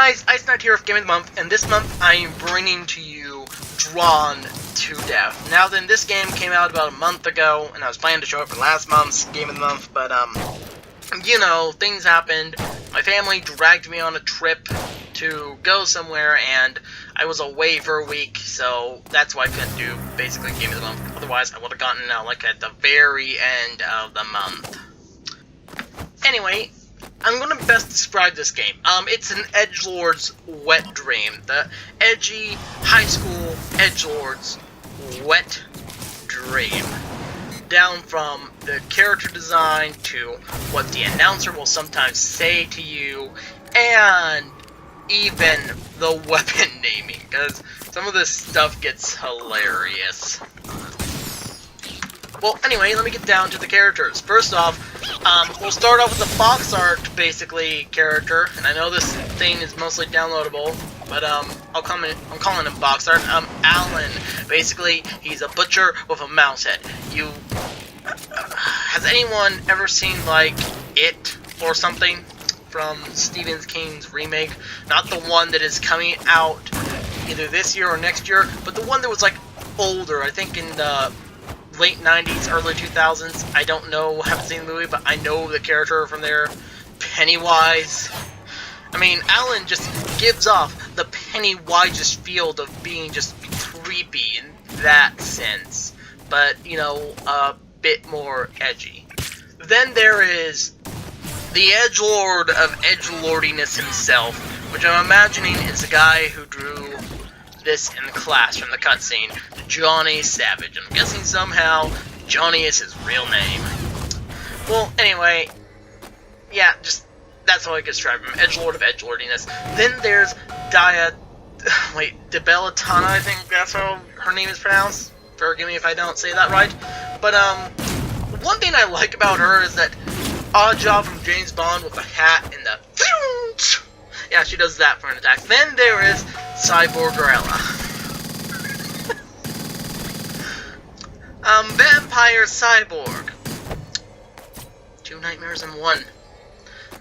guys, Ice Knight here with Game of the Month, and this month I am bringing to you Drawn to Death. Now then, this game came out about a month ago, and I was planning to show it for last month's Game of the Month, but you know, things happened. My family dragged me on a trip to go somewhere, and I was away for a week, so that's why I couldn't do, basically, Game of the Month. Otherwise, I would have gotten it out, like, at the very end of the month. Anyway, I'm gonna best describe this game. It's an edgelord's wet dream. The edgy high school edgelord's wet dream. Down from the character design to what the announcer will sometimes say to you, and even the weapon naming, because some of this stuff gets hilarious. Well, anyway, let me get down to the characters. First off, we'll start off with the box art, basically, character. And I know this thing is mostly downloadable, but I'm calling him box art. Alan. Basically, he's a butcher with a mouse head. Has anyone ever seen, like, It or something from Stephen King's remake? Not the one that is coming out either this year or next year, but the one that was, like, older. I think in the late 90s, early 2000s. I don't know, haven't seen the movie, but I know the character from there, Pennywise. I mean, Alan just gives off the Pennywise field of being just creepy in that sense, but, you know, a bit more edgy. Then there is the edgelord of edgelordiness himself, which I'm imagining is the guy who drew this in class from the cutscene, Johnny Savage. I'm guessing somehow Johnny is his real name. Well, anyway, yeah, just that's how I can describe him, edgelord of edgelordiness. Then there's DeBellatana, I think that's how her name is pronounced. Forgive me if I don't say that right. But one thing I like about her is that odd job from James Bond with the hat and the yeah, she does that for an attack. Then there is Cyborgarella. Vampire Cyborg. 2 nightmares in 1.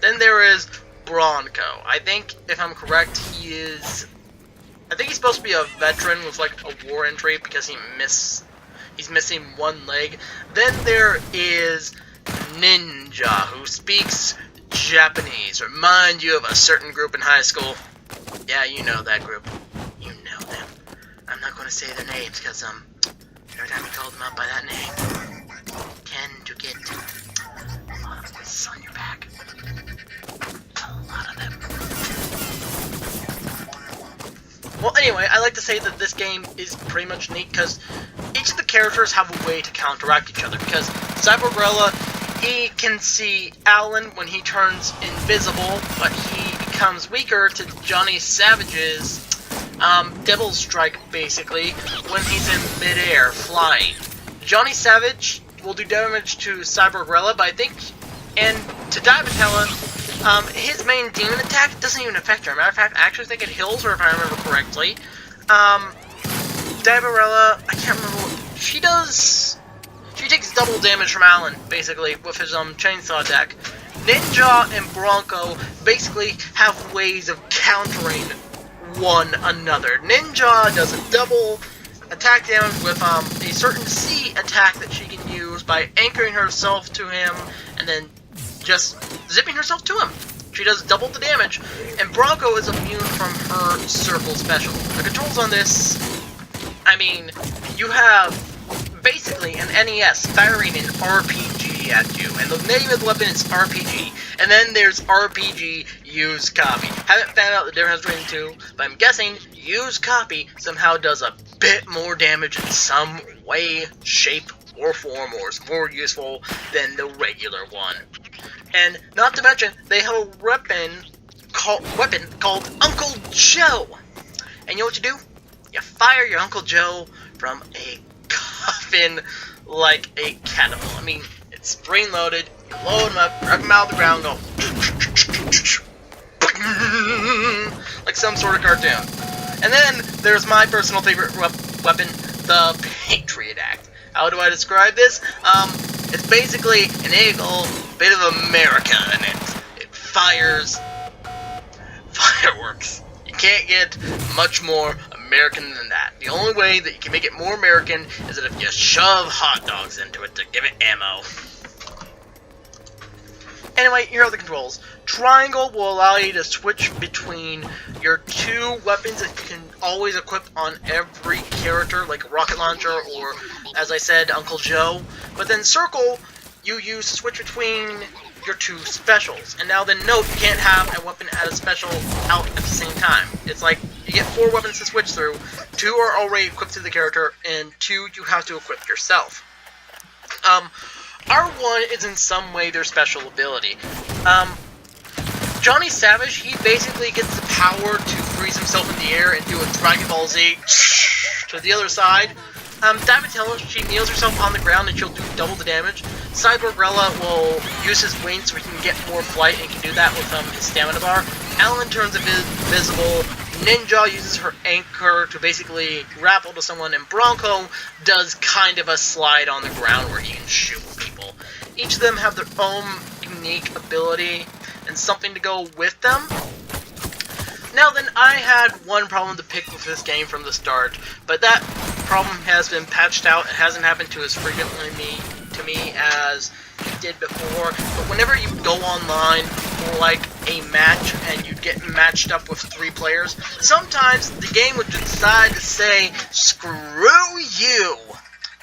Then there is Bronco. I think, if I'm correct, he's supposed to be a veteran with, like, a war entry because he's missing 1 leg. Then there is Ninja, who speaks Japanese. Remind you of a certain group in high school. Yeah, you know that group. You know them. I'm not going to say their names because every time you call them out by that name, tend to get a lot of this on your back. A lot of them. Well, anyway, I like to say that this game is pretty much neat because each of the characters have a way to counteract each other. Because Cyborgarella, he can see Alan when he turns invisible, but he becomes weaker to Johnny Savage's Devil's Strike, basically, when he's in midair, flying. Johnny Savage will do damage to Cyborgarella, but I think, and to Divatella, his main demon attack doesn't even affect her. Matter of fact, I actually think it heals her, if I remember correctly. Divatella, I can't remember what she does. She takes double damage from Alan, basically, with his chainsaw attack. Ninja and Bronco basically have ways of countering one another. Ninja does a double attack damage with a certain C attack that she can use by anchoring herself to him and then just zipping herself to him. She does double the damage, and Bronco is immune from her circle special. The controls on this, I mean, you have basically an NES firing an RPG at you, and the name of the weapon is RPG, and then there's RPG use copy. Haven't found out the difference between the two, but I'm guessing use copy somehow does a bit more damage in some way, shape, or form, or is more useful than the regular one. And not to mention, they have a weapon called Uncle Joe. And you know what you do? You fire your Uncle Joe from a coffin like a catapult. I mean, it's spring loaded, you load him up, grab him out of the ground, go like some sort of cartoon. And then there's my personal favorite weapon, the Patriot Act. How do I describe this? It's basically an eagle, bit of America in it. It fires fireworks. You can't get much more American than that. The only way that you can make it more American is that if you shove hot dogs into it to give it ammo. Anyway, here are the controls. Triangle will allow you to switch between your two weapons that you can always equip on every character, like a rocket launcher or, as I said, Uncle Joe. But then circle, you use to switch between your two specials. And now then note, you can't have a weapon and a special out at the same time. It's like, you get 4 weapons to switch through, 2 are already equipped to the character, and 2 you have to equip yourself. R1 is in some way their special ability. Johnny Savage, he basically gets the power to freeze himself in the air and do a Dragon Ball Z to the other side. Davatella, she kneels herself on the ground and she'll do double the damage. Cyborgrella will use his wings so he can get more flight and can do that with his stamina bar. Alan turns invisible. Ninja uses her anchor to basically grapple to someone, and Bronco does kind of a slide on the ground where he can shoot people. Each of them have their own unique ability and something to go with them. Now then, I had one problem to pick with this game from the start, but that problem has been patched out. It hasn't happened to as frequently to me as it did before. But whenever you go online for like a match and you get matched up with 3 players, sometimes the game would decide to say, screw you,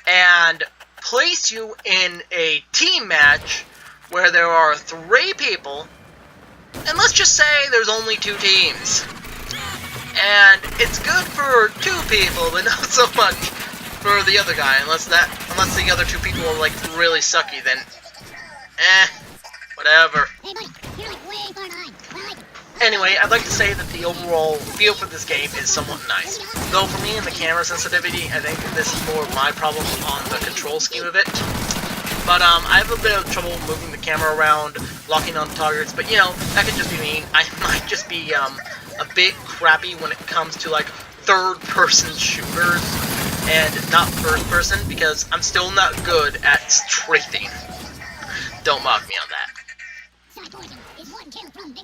and place you in a team match where there are 3 people, and let's just say there's only 2 teams. And it's good for 2 people, but not so much for the other guy, unless the other 2 people are like really sucky, then whatever. Anyway, I'd like to say that the overall feel for this game is somewhat nice. Though for me and the camera sensitivity, I think this is more my problem on the control scheme of it. But I have a bit of trouble moving the camera around, locking on targets, but you know, that could just be me. I might just be a bit crappy when it comes to like third-person shooters and not first-person, because I'm still not good at strafing. Don't mock me on that.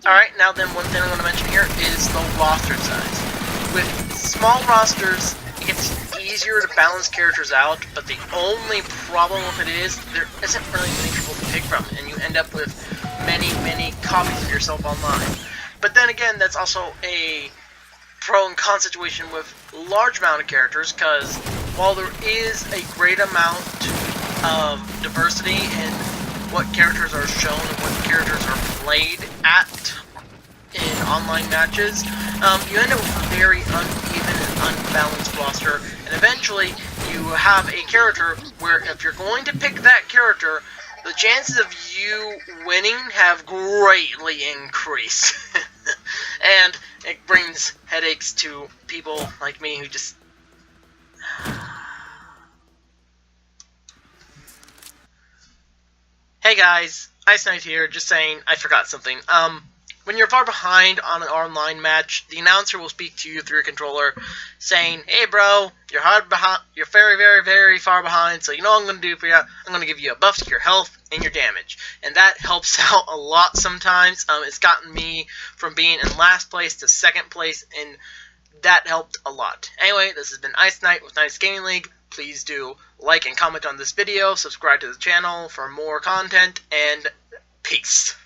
Alright, now then, one thing I want to mention here is the roster size. With small rosters, it gets easier to balance characters out, but the only problem with it is there isn't really many people to pick from, and you end up with many copies of yourself online. But then again, that's also a pro and con situation with large amount of characters, because while there is a great amount of diversity in what characters are shown and what characters are played at in online matches, you end up with a very uneven and unbalanced roster, and eventually you have a character where if you're going to pick that character, the chances of you winning have greatly increased. And it brings headaches to people like me who just... Hey guys, Ice Knight here, just saying, I forgot something. When you're far behind on an online match, the announcer will speak to you through your controller, saying, "Hey bro, you're very far behind, so you know what I'm going to do for you? I'm going to give you a buff to your health and your damage." And that helps out a lot sometimes. It's gotten me from being in last place to second place, and that helped a lot. Anyway, this has been Ice Knight with Nice Gaming League. Please do like and comment on this video, subscribe to the channel for more content, and peace.